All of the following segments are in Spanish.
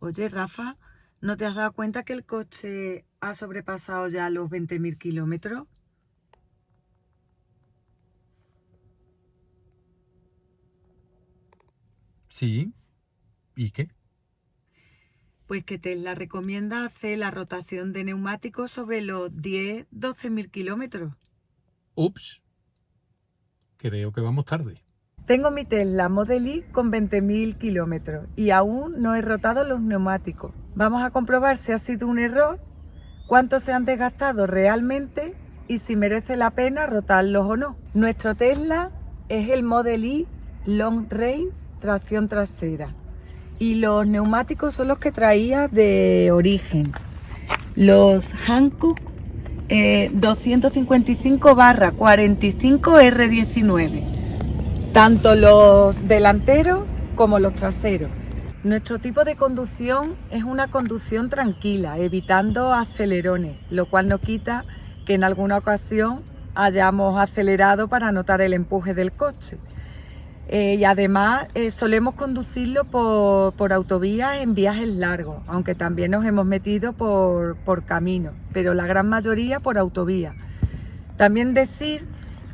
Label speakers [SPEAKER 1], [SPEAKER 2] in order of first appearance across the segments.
[SPEAKER 1] Oye, Rafa, ¿no te has dado cuenta que el coche ha sobrepasado ya los 20.000 kilómetros?
[SPEAKER 2] Sí, ¿y qué?
[SPEAKER 1] Pues que Tesla recomienda hacer la rotación de neumáticos sobre los 10-12.000 kilómetros.
[SPEAKER 2] Ups, creo que vamos tarde.
[SPEAKER 1] Tengo mi Tesla Model Y con 20.000 kilómetros y aún no he rotado los neumáticos. Vamos a comprobar si ha sido un error, cuánto se han desgastado realmente y si merece la pena rotarlos o no. Nuestro Tesla es el Model Y Long Range tracción trasera y los neumáticos son los que traía de origen. Los Hankook 255/45R19, tanto los delanteros como los traseros. Nuestro tipo de conducción es una conducción tranquila, evitando acelerones, lo cual no quita que en alguna ocasión hayamos acelerado para notar el empuje del coche. Y además solemos conducirlo por autovías en viajes largos, aunque también nos hemos metido por caminos, pero la gran mayoría por autovía. También decir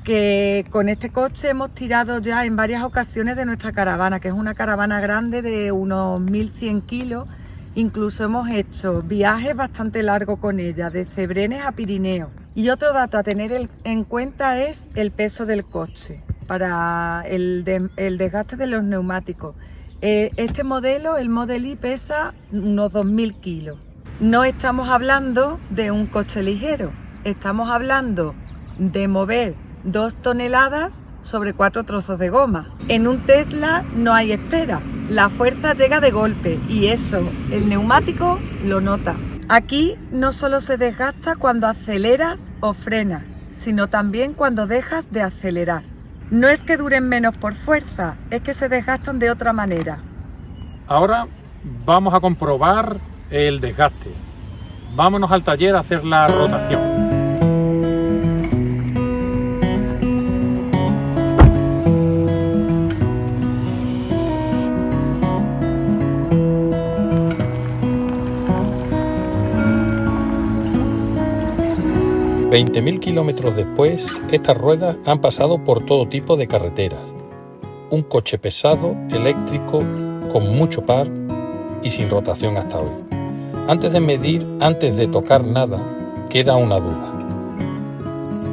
[SPEAKER 1] que con este coche hemos tirado ya en varias ocasiones de nuestra caravana, que es una caravana grande de unos 1.100 kilos. Incluso hemos hecho viajes bastante largos con ella, de Cebrenes a Pirineo. Y otro dato a tener en cuenta es el peso del coche para el desgaste de los neumáticos. Este modelo, el Model Y, pesa unos 2.000 kilos. No estamos hablando de un coche ligero, estamos hablando de mover 2 toneladas sobre 4 trozos de goma. En un Tesla no hay espera, la fuerza llega de golpe y eso el neumático lo nota. Aquí no solo se desgasta cuando aceleras o frenas, sino también cuando dejas de acelerar. No es que duren menos por fuerza, es que se desgastan de otra manera.
[SPEAKER 2] Ahora vamos a comprobar el desgaste. Vámonos al taller a hacer la rotación. $20.000 kilómetros después, estas ruedas han pasado por todo tipo de carreteras. Un coche pesado, eléctrico, con mucho par y sin rotación hasta hoy. Antes de medir, antes de tocar nada, queda una duda.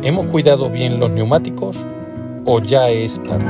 [SPEAKER 2] ¿Hemos cuidado bien los neumáticos o ya es tarde?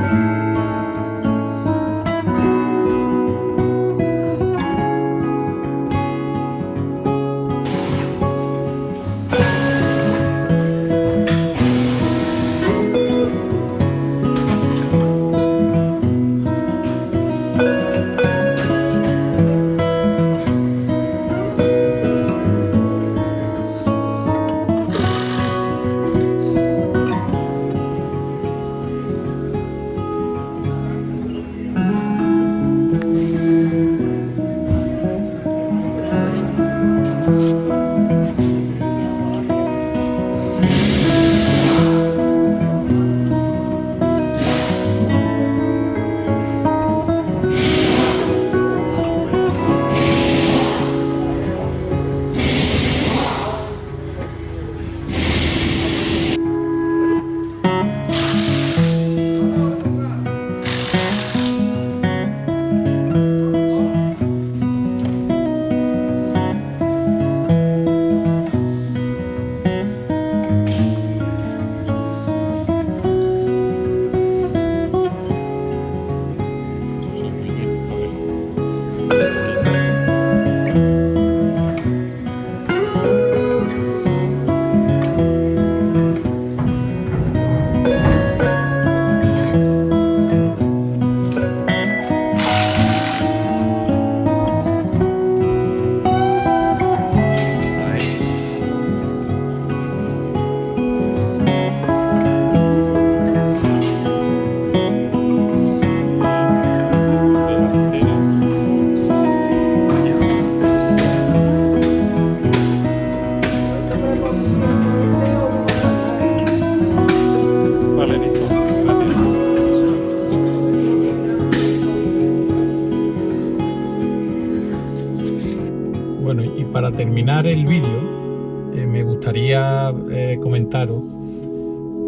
[SPEAKER 2] Bueno, y para terminar el vídeo, me gustaría comentaros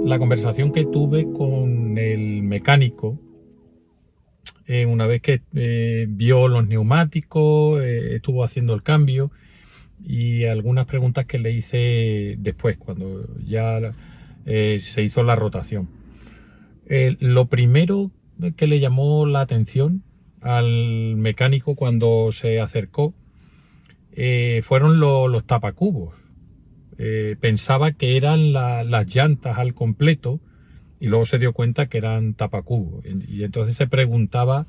[SPEAKER 2] la conversación que tuve con el mecánico una vez que vio los neumáticos, estuvo haciendo el cambio, y algunas preguntas que le hice después, cuando ya se hizo la rotación. Lo primero que le llamó la atención al mecánico cuando se acercó fueron los tapacubos. Pensaba que eran las llantas al completo, y luego se dio cuenta que eran tapacubos, y entonces se preguntaba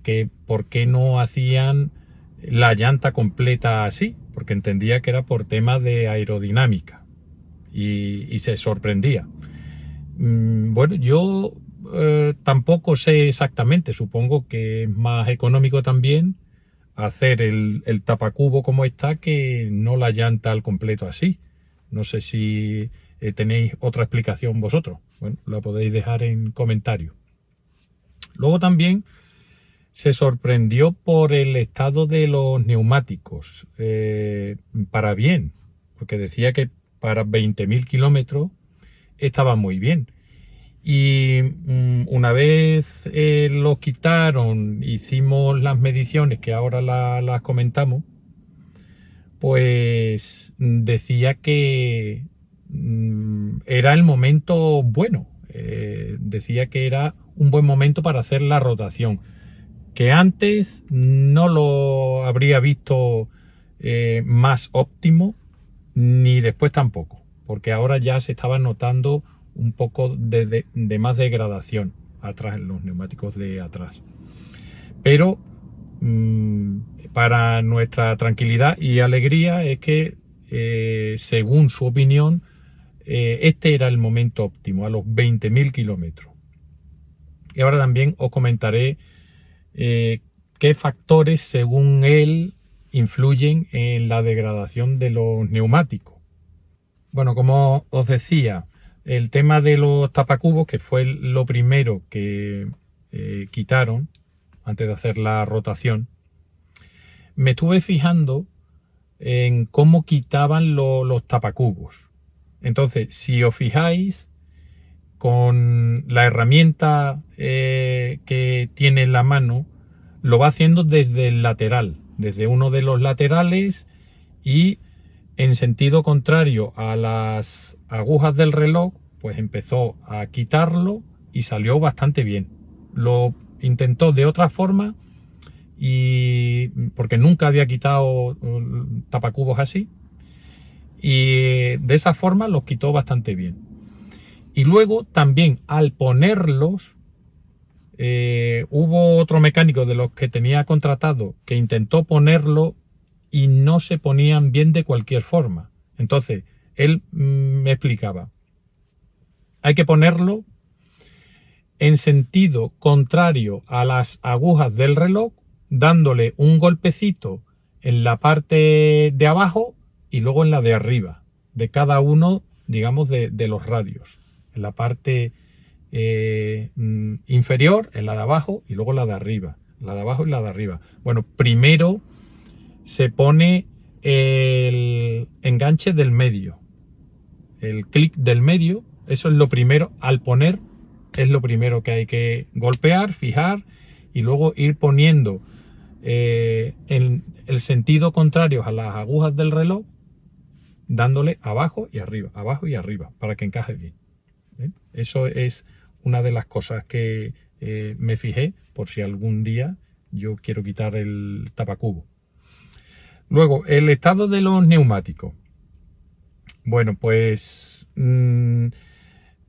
[SPEAKER 2] que por qué no hacían la llanta completa así, porque entendía que era por temas de aerodinámica, y se sorprendía. Bueno, yo tampoco sé exactamente, supongo que es más económico también hacer el tapacubo como está que no la llanta al completo así. No sé si tenéis otra explicación vosotros. Bueno, la podéis dejar en comentarios. Luego también se sorprendió por el estado de los neumáticos, para bien, porque decía que para 20.000 kilómetros estaba muy bien. Y una vez los quitaron, hicimos las mediciones que ahora las comentamos, pues decía que era el momento bueno, decía que era un buen momento para hacer la rotación, que antes no lo habría visto más óptimo, ni después tampoco, porque ahora ya se estaba notando un poco de más degradación atrás, en los neumáticos de atrás. Pero para nuestra tranquilidad y alegría es que según su opinión este era el momento óptimo, a los 20.000 kilómetros. Y ahora también os comentaré qué factores según él influyen en la degradación de los neumáticos. Bueno, como os decía, el tema de los tapacubos, que fue lo primero que quitaron antes de hacer la rotación, me estuve fijando en cómo quitaban los tapacubos. Entonces, si os fijáis, con la herramienta que tiene en la mano, lo va haciendo desde el lateral, desde uno de los laterales, y en sentido contrario a las agujas del reloj, pues empezó a quitarlo y salió bastante bien. Lo intentó de otra forma, y porque nunca había quitado tapacubos así, y de esa forma los quitó bastante bien. Y luego también al ponerlos, hubo otro mecánico de los que tenía contratado que intentó ponerlo y no se ponían bien de cualquier forma. Entonces él me explicaba: hay que ponerlo en sentido contrario a las agujas del reloj, dándole un golpecito en la parte de abajo y luego en la de arriba, de cada uno, digamos, de los radios. En la parte inferior, en la de abajo, y luego la de arriba. La de abajo y la de arriba. Bueno, primero se pone el enganche del medio, el clic del medio. Eso es lo primero. Al poner, es lo primero que hay que golpear, fijar, y luego ir poniendo en el sentido contrario a las agujas del reloj, dándole abajo y arriba, para que encaje bien. Eso es una de las cosas que me fijé, por si algún día yo quiero quitar el tapacubo. Luego, el estado de los neumáticos. Bueno, pues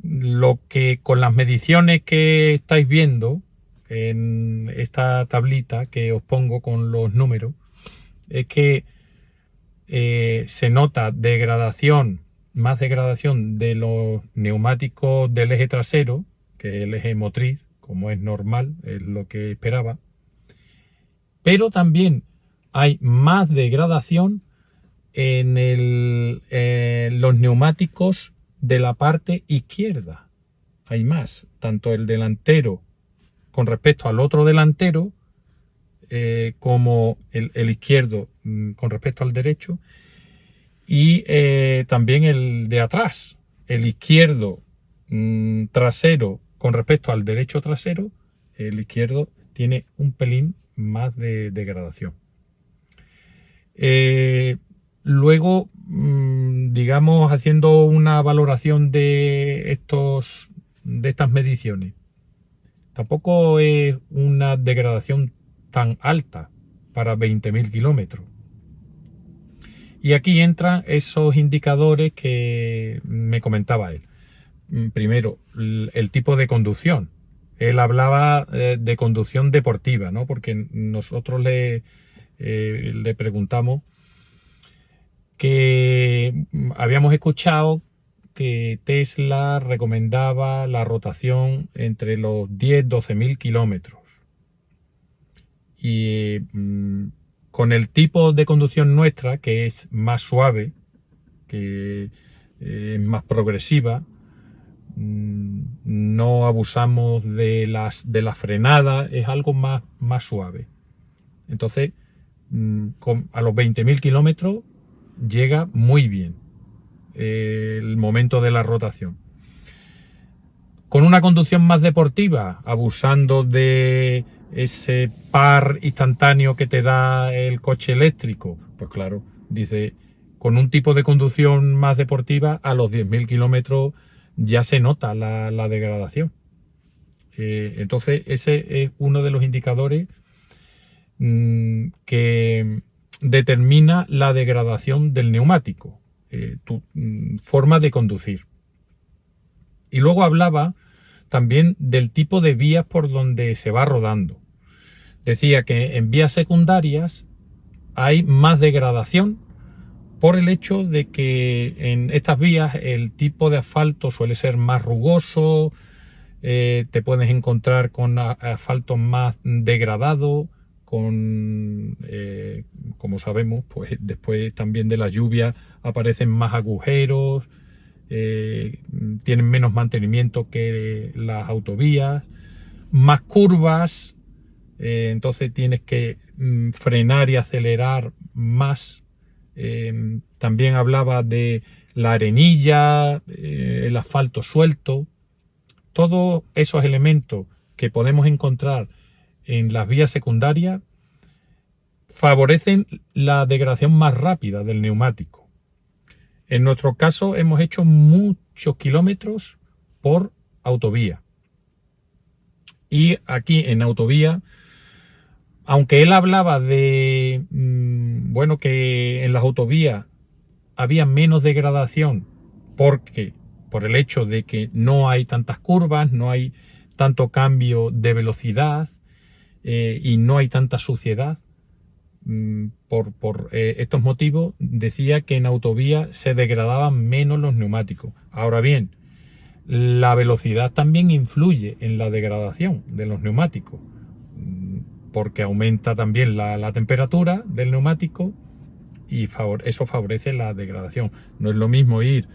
[SPEAKER 2] lo que con las mediciones que estáis viendo en esta tablita que os pongo con los números, es que se nota degradación, más degradación de los neumáticos del eje trasero, que es el eje motriz, como es normal, es lo que esperaba. Pero también hay más degradación en los neumáticos de la parte izquierda. Hay más, tanto el delantero con respecto al otro delantero, como el izquierdo con respecto al derecho, y también el de atrás, el izquierdo trasero con respecto al derecho trasero, el izquierdo tiene un pelín más de degradación. Luego, digamos, haciendo una valoración de estas mediciones, tampoco es una degradación tan alta para 20.000 kilómetros. Y aquí entran esos indicadores que me comentaba él. Primero, el tipo de conducción. Él hablaba de conducción deportiva, ¿no? Porque nosotros le preguntamos que habíamos escuchado que Tesla recomendaba la rotación entre los 10-12.000 kilómetros. Y con el tipo de conducción nuestra, que es más suave, que es más progresiva, no abusamos de las frenadas, es algo más suave. Entonces, a los 20.000 kilómetros llega muy bien el momento de la rotación. Con una conducción más deportiva, abusando de ese par instantáneo que te da el coche eléctrico, pues claro, dice, con un tipo de conducción más deportiva, a los 10.000 kilómetros ya se nota la degradación. Entonces, ese es uno de los indicadores que determina la degradación del neumático, tu forma de conducir. Y luego hablaba también del tipo de vías por donde se va rodando. Decía que en vías secundarias hay más degradación por el hecho de que en estas vías el tipo de asfalto suele ser más rugoso, te puedes encontrar con asfalto más degradado, como sabemos, pues después también de la lluvia aparecen más agujeros, tienen menos mantenimiento que las autovías, más curvas, entonces tienes que frenar y acelerar más. También hablaba de la arenilla, el asfalto suelto. Todos esos elementos que podemos encontrar en las vías secundarias favorecen la degradación más rápida del neumático. En nuestro caso hemos hecho muchos kilómetros por autovía. Y aquí en autovía, aunque él hablaba de que en las autovías había menos degradación por el hecho de que no hay tantas curvas, no hay tanto cambio de velocidad y no hay tanta suciedad, por estos motivos decía que en autovía se degradaban menos los neumáticos. Ahora bien, la velocidad también influye en la degradación de los neumáticos, porque aumenta también la temperatura del neumático y eso favorece la degradación. No es lo mismo ir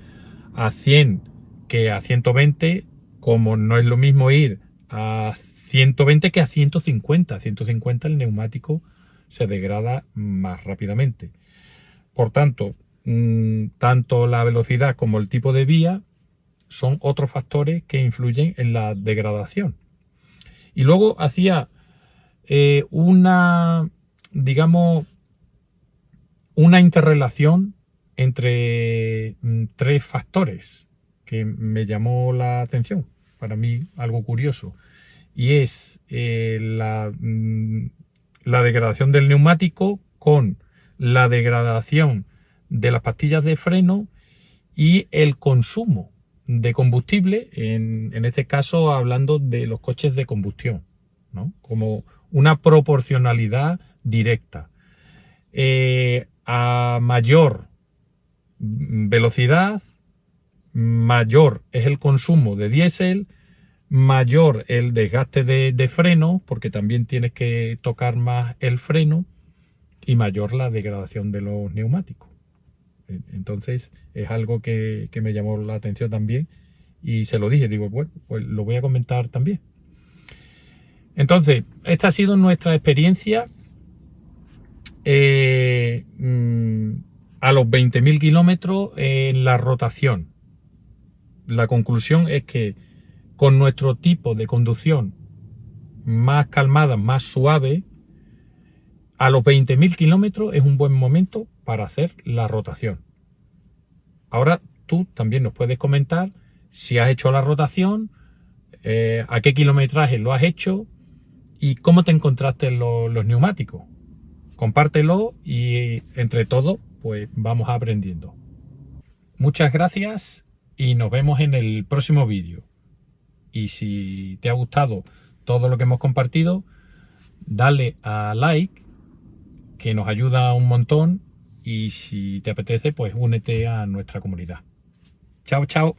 [SPEAKER 2] a 100 que a 120, como no es lo mismo ir a 120 que a 150. A 150 el neumático se degrada más rápidamente. Por tanto, tanto la velocidad como el tipo de vía son otros factores que influyen en la degradación. Y luego hacía una interrelación entre tres factores que me llamó la atención, para mí algo curioso, y es la degradación del neumático con la degradación de las pastillas de freno y el consumo de combustible, en este caso hablando de los coches de combustión, ¿no? Como una proporcionalidad directa. A mayor velocidad, mayor es el consumo de diésel, mayor el desgaste de freno, porque también tienes que tocar más el freno, y mayor la degradación de los neumáticos. Entonces es algo que me llamó la atención también y se lo dije, digo, bueno, pues lo voy a comentar también. Entonces, esta ha sido nuestra experiencia a los 20.000 kilómetros en la rotación. La conclusión es que con nuestro tipo de conducción más calmada, más suave, a los 20.000 kilómetros es un buen momento para hacer la rotación. Ahora tú también nos puedes comentar si has hecho la rotación, a qué kilometraje lo has hecho y cómo te encontraste los neumáticos. Compártelo y entre todos pues vamos aprendiendo. Muchas gracias y nos vemos en el próximo vídeo. Y si te ha gustado todo lo que hemos compartido, dale a like, que nos ayuda un montón, y si te apetece, pues únete a nuestra comunidad. Chao, chao.